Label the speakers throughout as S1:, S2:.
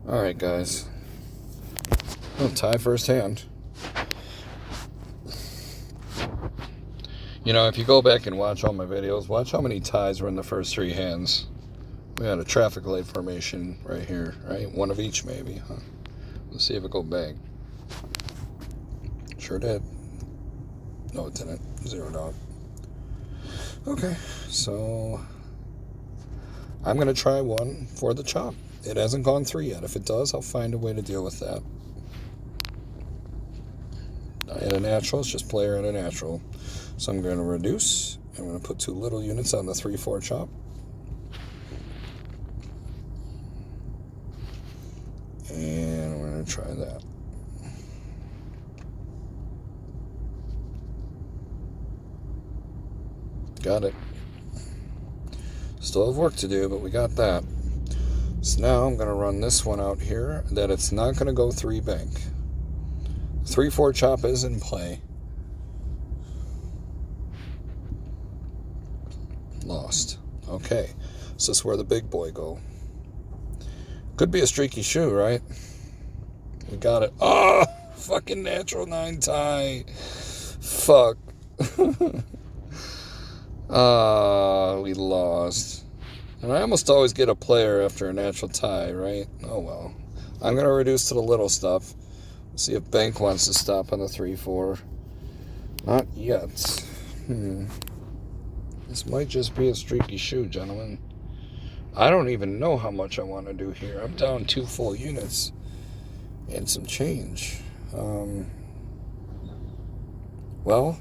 S1: Alright, guys. Tie first hand. You know, if you go back and watch all my videos, watch how many ties were in the first three hands. We had a traffic light formation right here, right? One of each, maybe, huh? Let's see if it go bang. Sure did. No, it didn't. Zeroed out. Okay, so I'm going to try one for the chop. It hasn't gone through yet. If it does, I'll find a way to deal with that. At a natural, it's just player at a natural. So I'm going to reduce. I'm going to put two little units on the 3-4 chop. And we're going to try that. Got it. Still have work to do, but we got that. So now I'm going to run this one out here, that it's not going to go 3 bank. 3-4 chop is in play. Lost. Okay. So this is where the big boy go. Could be a streaky shoe, right? We got it. Oh, fucking natural 9 tie. Fuck. We lost. And I almost always get a player after a natural tie, right? Oh well. I'm going to reduce to the little stuff. See if Bank wants to stop on the 3-4. Not yet. This might just be a streaky shoe, gentlemen. I don't even know how much I want to do here. I'm down 2 full units and some change. Well,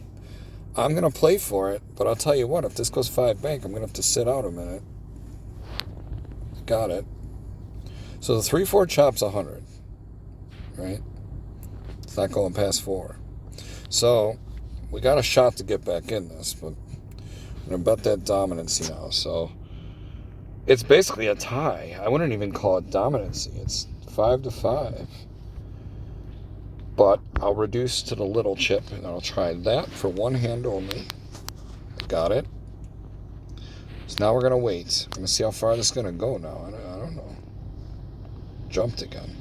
S1: I'm going to play for it, but I'll tell you what, if this goes 5 bank, I'm going to have to sit out a minute. Got it. So the 3-4 chop's 100, right? It's not going past 4. So we got a shot to get back in this, but I'm going to bet that dominancy now. So it's basically a tie. I wouldn't even call it dominancy. It's 5-5. But I'll reduce to the little chip, and I'll try that for one hand only. Got it. So now we're going to wait. I'm going to see how far this is going to go now. I don't know. Jumped again.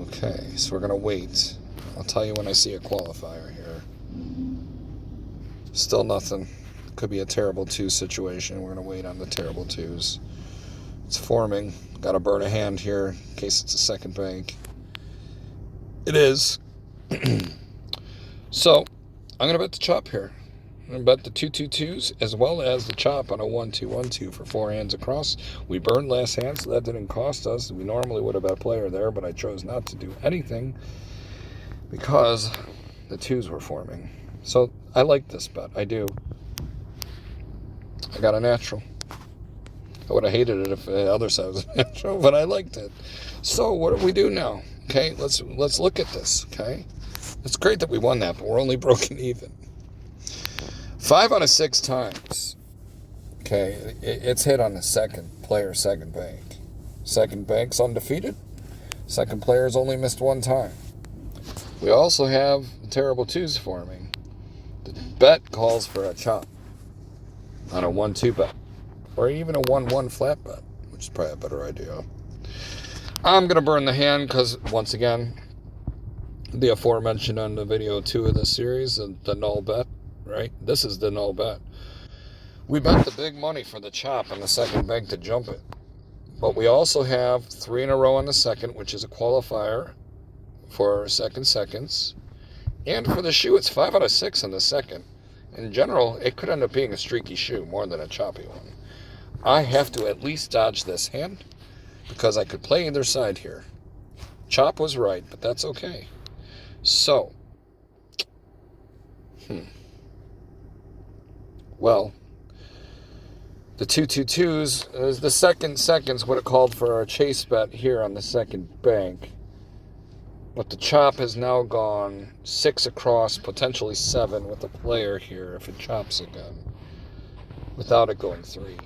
S1: Okay, so we're going to wait. I'll tell you when I see a qualifier here. Still nothing. Could be a terrible 2 situation. We're going to wait on the terrible 2s. It's forming. Got to burn a hand here in case it's a second bank. It is. So, I'm going to bet the chop here. I'm going to bet the 2-2-2s as well as the chop on a 1-2-1-2 for 4 hands across. We burned last hand, so that didn't cost us. We normally would have bet player there, but I chose not to do anything because the 2s were forming. So, I like this bet. I do. I got a natural. I would have hated it if the other side was a natural, but I liked it. So, what do we do now? Okay, let's look at this, okay? It's great that we won that, but we're only broken even. 5 out of 6 times. Okay, it's hit on the second bank. Second bank's undefeated. Second player's only missed 1 time. We also have the terrible 2s forming. The bet calls for a chop on a 1-2 bet. Or even a 1-1 flat bet, which is probably a better idea. I'm going to burn the hand because, once again, the aforementioned on the video 2 of this series, the null bet, right? This is the null bet. We bet the big money for the chop on the second bank to jump it. But we also have 3 in a row on the second, which is a qualifier for seconds. And for the shoe, it's 5 out of 6 on the second. In general, it could end up being a streaky shoe more than a choppy one. I have to at least dodge this hand because I could play either side here. Chop was right, but that's okay. So, well, the 2-2-2s is the seconds would have called for a chase bet here on the second bank. But the chop has now gone 6 across, potentially 7 with the player here if it chops again, without it going 3.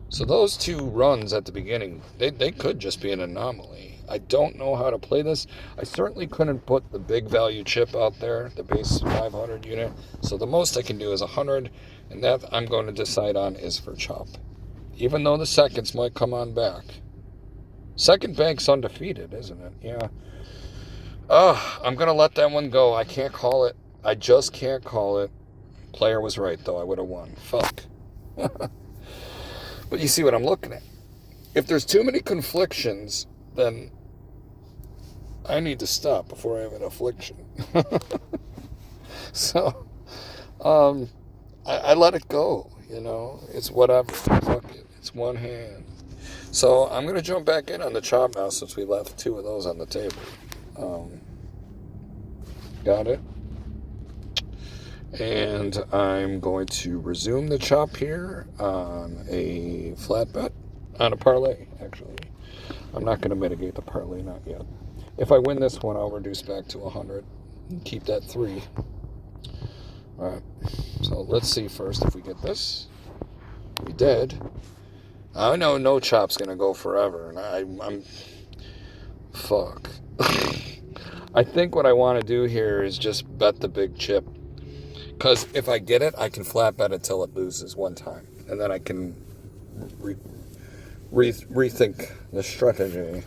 S1: So those 2 runs at the beginning, they could just be an anomaly. I don't know how to play this. I certainly couldn't put the big value chip out there, the base 500 unit. So the most I can do is 100, and that I'm going to decide on is for chop. Even though the seconds might come on back. Second bank's undefeated, isn't it? Yeah. I'm going to let that one go. I can't call it. I just can't call it. Player was right, though. I would have won. Fuck. But you see what I'm looking at. If there's too many conflictions, then I need to stop before I have an affliction. So, I let it go, you know. It's whatever. Fuck it. It's one hand. So I'm going to jump back in on the chop now since we left two of those on the table. Got it. And I'm going to resume the chop here on a flat bet. On a parlay, actually. I'm not going to mitigate the parlay, not yet. If I win this one, I'll reduce back to 100 and keep that 3. All right. So let's see first if we get this. We did. I know no chop's going to go forever, and I'm... Fuck. I think what I want to do here is just bet the big chip. Because if I get it, I can flat bet it till it loses one time. And then I can rethink the strategy.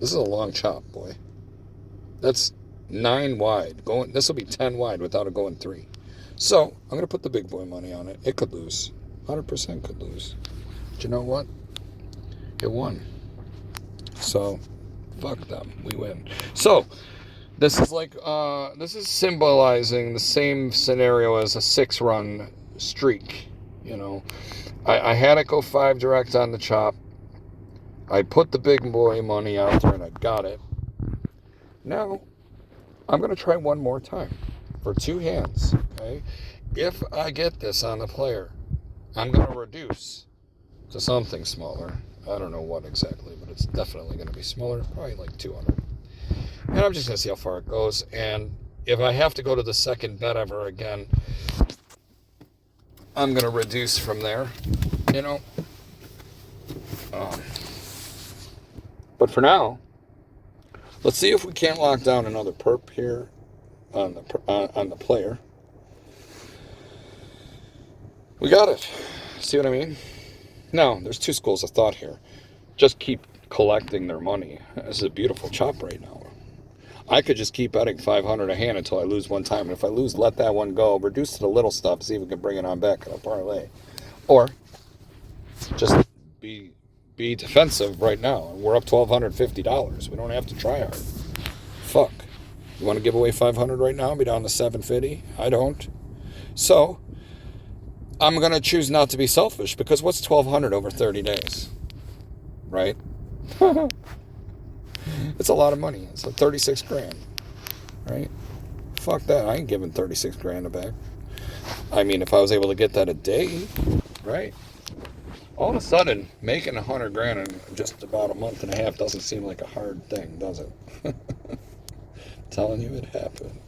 S1: This is a long chop, boy. That's 9 wide. This will be 10 wide without it going 3. So, I'm going to put the big boy money on it. It could lose. 100% could lose. But you know what? It won. So, fuck them. We win. So, this is like, this is symbolizing the same scenario as a 6-run streak. You know, I had it go 5 direct on the chop. I put the big boy money out there and I got it. Now, I'm going to try one more time for 2 hands. Okay? If I get this on the player, I'm going to reduce to something smaller. I don't know what exactly, but it's definitely going to be smaller, probably like 200. And I'm just going to see how far it goes. And if I have to go to the second bet ever again, I'm going to reduce from there, you know. But for now, let's see if we can't lock down another perp here on the player. We got it. See what I mean? Now, there's 2 schools of thought here. Just keep collecting their money. This is a beautiful chop right now. I could just keep betting 500 a hand until I lose one time. And if I lose, let that one go. Reduce to the little stuff. See if we can bring it on back in a parlay. Or just be defensive right now. We're up $1,250. We don't have to try hard. Fuck. You want to give away 500 right now? Be down to 750? I don't. So, I'm going to choose not to be selfish because what's 1,200 over 30 days? Right? It's a lot of money. It's like 36 grand. Right? Fuck that. I ain't giving 36 grand back. I mean, if I was able to get that a day, right? All of a sudden, making 100 grand in just about a month and a half doesn't seem like a hard thing, does it? Telling you it happened.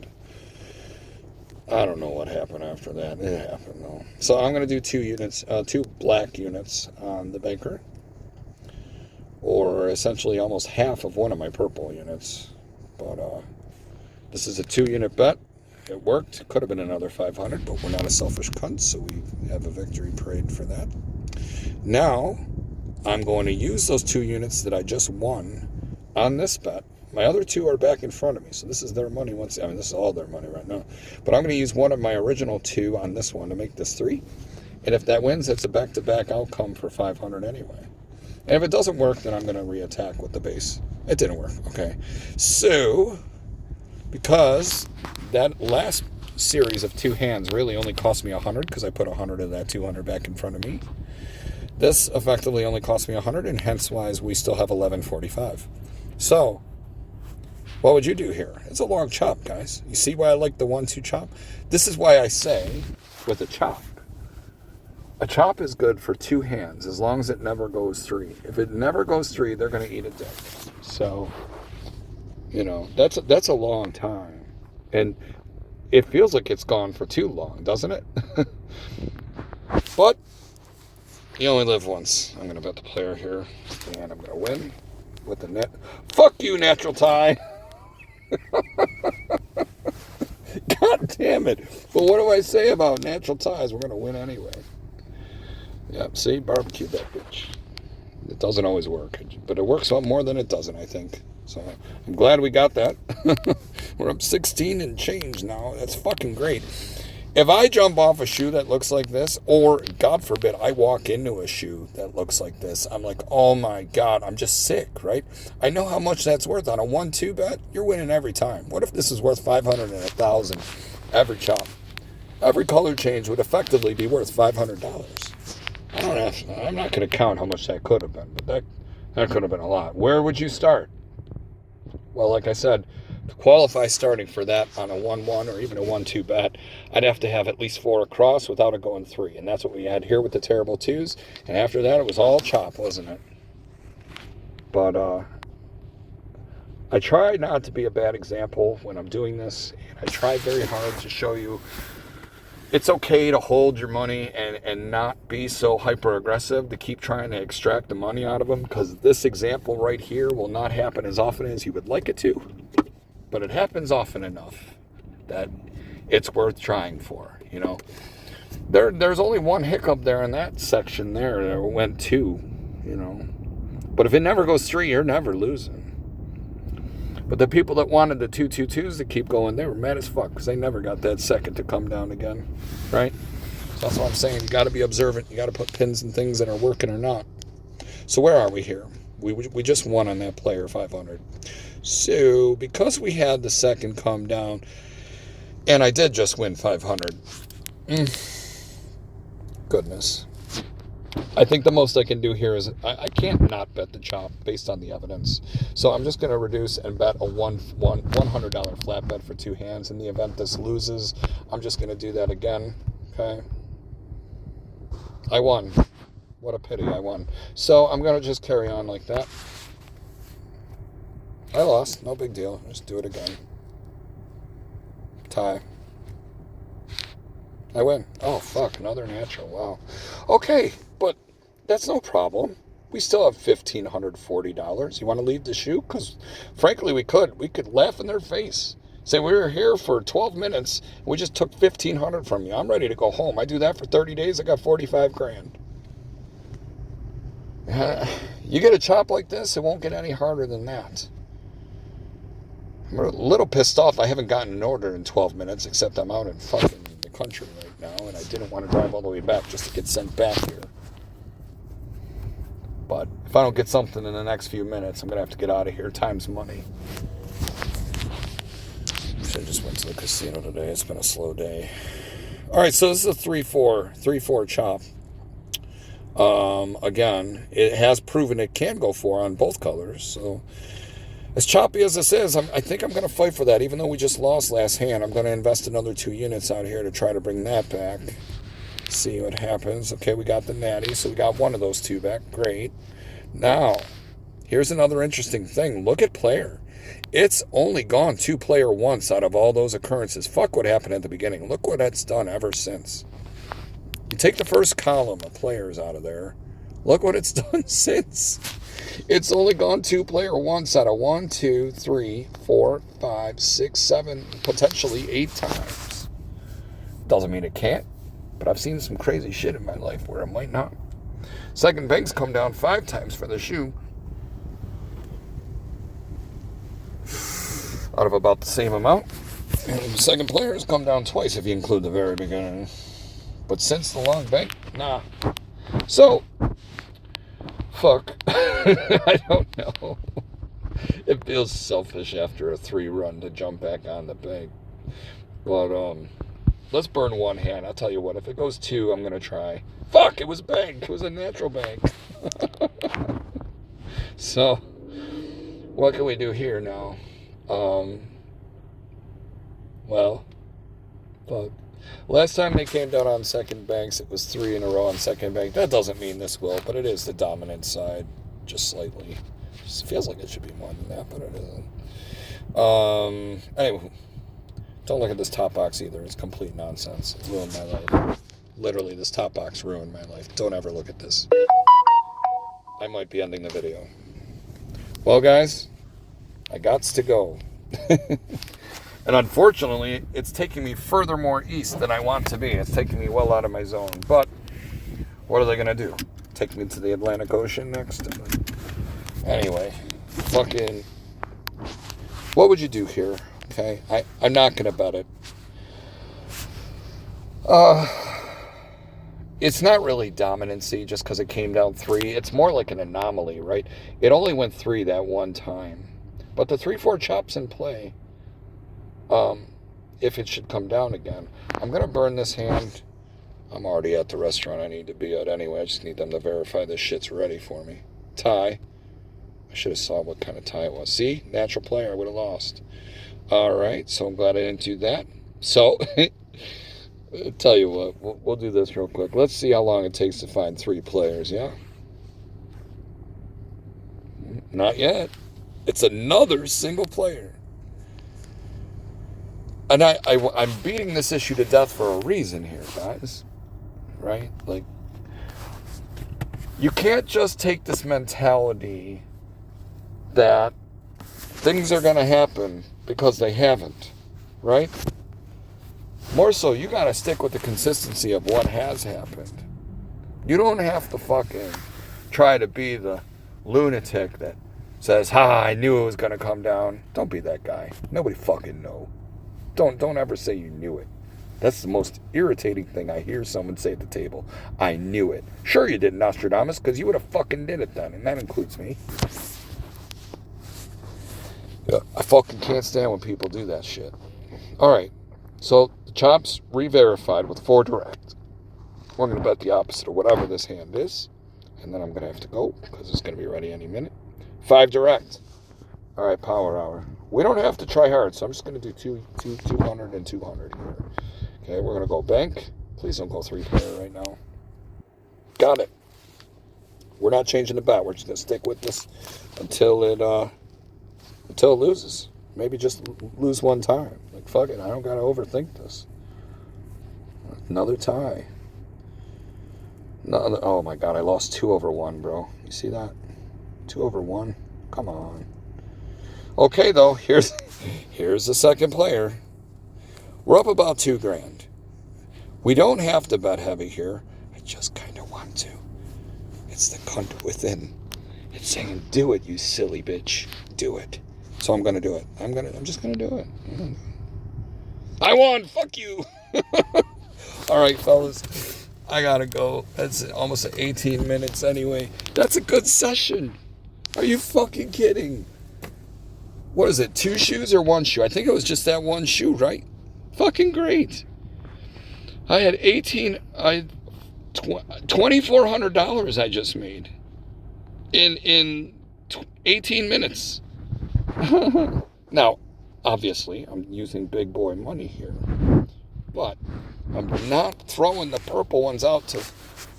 S1: I don't know what happened after that. It happened, though. So I'm going to do 2 units, 2 black units on the banker. Or essentially almost half of one of my purple units. But this is a 2-unit bet. It worked. Could have been another 500, but we're not a selfish cunt, so we have a victory parade for that. Now, I'm going to use those 2 units that I just won on this bet. My other 2 are back in front of me, so this is their money. This is all their money right now. But I'm going to use one of my original 2 on this one to make this 3. And if that wins, it's a back-to-back outcome for 500 anyway. And if it doesn't work, then I'm going to reattack with the base. It didn't work, okay? So, because that last series of 2 hands really only cost me 100 because I put 100 of that 200 back in front of me. This effectively only cost me 100, and hence why we still have 1145. So, what would you do here? It's a long chop, guys. You see why I like the 1-2 chop? This is why I say, with a chop is good for 2 hands as long as it never goes 3. If it never goes 3, they're going to eat it dead. So, you know, that's a long time. And it feels like it's gone for too long, doesn't it? But you only live once. I'm going to bet the player here, and I'm going to win with the net. Fuck you, natural tie. God damn it. But what do I say about natural ties? We're going to win anyway. Yep, see? Barbecue that bitch. It doesn't always work, but it works out more than it doesn't, I think. So I'm glad we got that. We're up 16 and change now. That's fucking great. If I jump off a shoe that looks like this, or God forbid, I walk into a shoe that looks like this, I'm like, oh my God, I'm just sick, right? I know how much that's worth on a 1-2 bet. You're winning every time. What if this is worth 500 and 1,000 every chop? Every color change would effectively be worth $500. I'm not going to count how much that could have been, but that could have been a lot. Where would you start? Well, like I said, to qualify starting for that on a 1-1 or even a 1-2 bet, I'd have to have at least 4 across without it going 3. And that's what we had here with the terrible 2s. And after that, it was all chop, wasn't it? But I try not to be a bad example when I'm doing this. And I try very hard to show you it's okay to hold your money and not be so hyper aggressive to keep trying to extract the money out of them, because this example right here will not happen as often as you would like it to. But it happens often enough that it's worth trying for, you know. There's only one hiccup there in that section there. There went 2, you know. But if it never goes 3, you're never losing. But the people that wanted the 2-2-2s to keep going, they were mad as fuck because they never got that second to come down again, right? So that's what I'm saying. You got to be observant. You got to put pins in things that are working or not. So where are we here? We just won on that player 500. So because we had the second come down, and I did just win 500. Goodness. I think the most I can do here is I can't not bet the chop based on the evidence. So I'm just going to reduce and bet a $100 flat bet for 2 hands. In the event this loses, I'm just going to do that again. Okay. I won. What a pity, I won. So I'm going to just carry on like that. I lost. No big deal. Just do it again. Tie. I win. Oh, fuck. Another natural. Wow. Okay, but that's no problem. We still have $1,540. You want to leave the shoe? Because, frankly, we could. We could laugh in their face. Say, we were here for 12 minutes. And we just took $1,500 from you. I'm ready to go home. I do that for 30 days. I got 45 grand. You get a chop like this, it won't get any harder than that. I'm a little pissed off I haven't gotten an order in 12 minutes, except I'm out in fucking the country right now, and I didn't want to drive all the way back just to get sent back here. But if I don't get something in the next few minutes, I'm going to have to get out of here. Time's money. I just went to the casino today. It's been a slow day. All right, so this is a 3-4 chop. Again, it has proven it can go 4 on both colors, so as choppy as this is, I think I'm going to fight for that. Even though we just lost last hand, I'm going to invest another 2 units out here to try to bring that back. See what happens. Okay, we got the natty, so we got one of those 2 back. Great. Now, here's another interesting thing. Look at player. It's only gone 2 player once out of all those occurrences. Fuck what happened at the beginning. Look what it's done ever since. You take the first column of players out of there. Look what it's done since. It's only gone 2 player once out of 1, 2, 3, 4, 5, 6, 7, potentially 8 times. Doesn't mean it can't, but I've seen some crazy shit in my life where it might not. Second bank's come down 5 times for the shoe. Out of about the same amount. And the second player has come down twice if you include the very beginning. But since the long bank, nah. So, fuck. I don't know. It feels selfish after a 3 run to jump back on the bank. But, let's burn 1 hand. I'll tell you what, if it goes 2, I'm going to try. Fuck, it was bank. It was a natural bank. So, what can we do here now? Well, fuck. Last time they came down on second banks, it was 3 in a row on second bank. That doesn't mean this will, but it is the dominant side, just slightly. It feels like it should be more than that, but it isn't. Anyway, don't look at this top box either. It's complete nonsense. It ruined my life. Literally, this top box ruined my life. Don't ever look at this. I might be ending the video. Well, guys, I gots to go. And unfortunately, it's taking me further more east than I want to be. It's taking me well out of my zone. But what are they going to do? take me to the Atlantic Ocean next. Anyway, fucking, what would you do here? Okay, I'm not gonna bet it. It's not really dominancy just because it came down 3. It's more like an anomaly, right? It only went 3 that one time. But the 3-4 chop's in play. If it should come down again. I'm going to burn this hand. I'm already at the restaurant I need to be at anyway. I just need them to verify this shit's ready for me. Tie. I should have saw what kind of tie it was. See? Natural player. I would have lost. Alright, so I'm glad I didn't do that. So... I'll tell you what, we'll do this real quick. Let's see how long it takes to find 3 players, yeah? Not yet. It's another single player. And I'm beating this issue to death for a reason here, guys. Right? Like, you can't just take this mentality that things are going to happen because they haven't. Right? More so, you got to stick with the consistency of what has happened. You don't have to fucking try to be the lunatic that says, I knew it was going to come down. Don't be that guy. Nobody fucking know. Don't ever say you knew it. That's the most irritating thing I hear someone say at the table. I knew it. Sure you did, Nostradamus, because you would have fucking did it then, and that includes me. Yeah, I fucking can't stand when people do that shit. All right. So, the chop's re-verified with 4 direct. We're going to bet the opposite of whatever this hand is. And then I'm going to have to go, because it's going to be ready any minute. 5 direct. All right, power hour. We don't have to try hard, so I'm just going to do 200 and 200 here. Okay, we're going to go bank. Please don't go 3-pair right now. Got it. We're not changing the bet. We're just going to stick with this until it loses. Maybe just lose one time. Like, fuck it, I don't gotta overthink this. Another tie. Another, oh my god, I lost 2/1, bro. You see that? 2/1. Come on. Okay, though, here's the second player. We're up about $2,000. We don't have to bet heavy here. I just kind of want to. It's the cunt within. It's saying, do it, you silly bitch. Do it. So I'm gonna do it. I'm just gonna do it. I won. Fuck you. All right, fellas. I gotta go. That's almost 18 minutes anyway. That's a good session. Are you fucking kidding? What is it? 2 shoes or 1 shoe? I think it was just that 1 shoe, right? Fucking great. I had $2,400 I just made in 18 minutes. Now, obviously, I'm using big boy money here, but I'm not throwing the purple ones out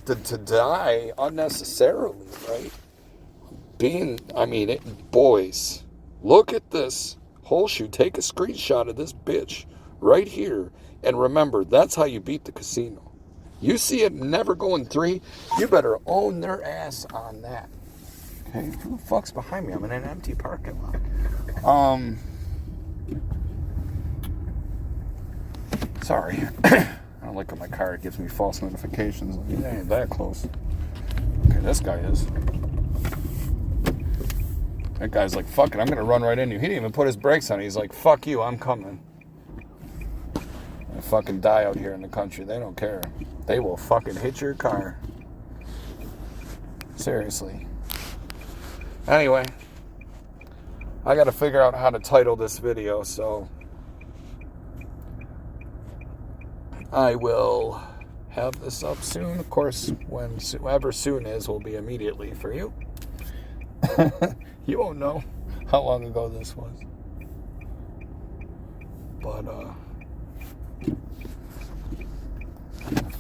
S1: to die unnecessarily, right? Boys, look at this whole shoe. Take a screenshot of this bitch right here, and remember, that's how you beat the casino. You see it never going 3, you better own their ass on that. Okay, who the fuck's behind me? I'm in an empty parking lot. Sorry. I don't look at my car. It gives me false notifications. Like, it ain't that close. Okay, this guy is. That guy's like, fuck it, I'm gonna run right into you. He didn't even put his brakes on. He's like, fuck you, I'm coming. I fucking die out here in the country. They don't care. They will fucking hit your car. Seriously. Anyway, I got to figure out how to title this video, so I will have this up soon. Of course, whenever soon is will be immediately for you. You won't know how long ago this was. But,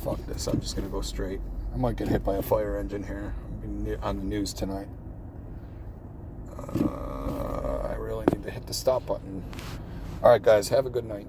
S1: fuck this. I'm just going to go straight. I might get hit by a fire engine here. I'm on the news tonight. I really need to hit the stop button. All right, guys, have a good night.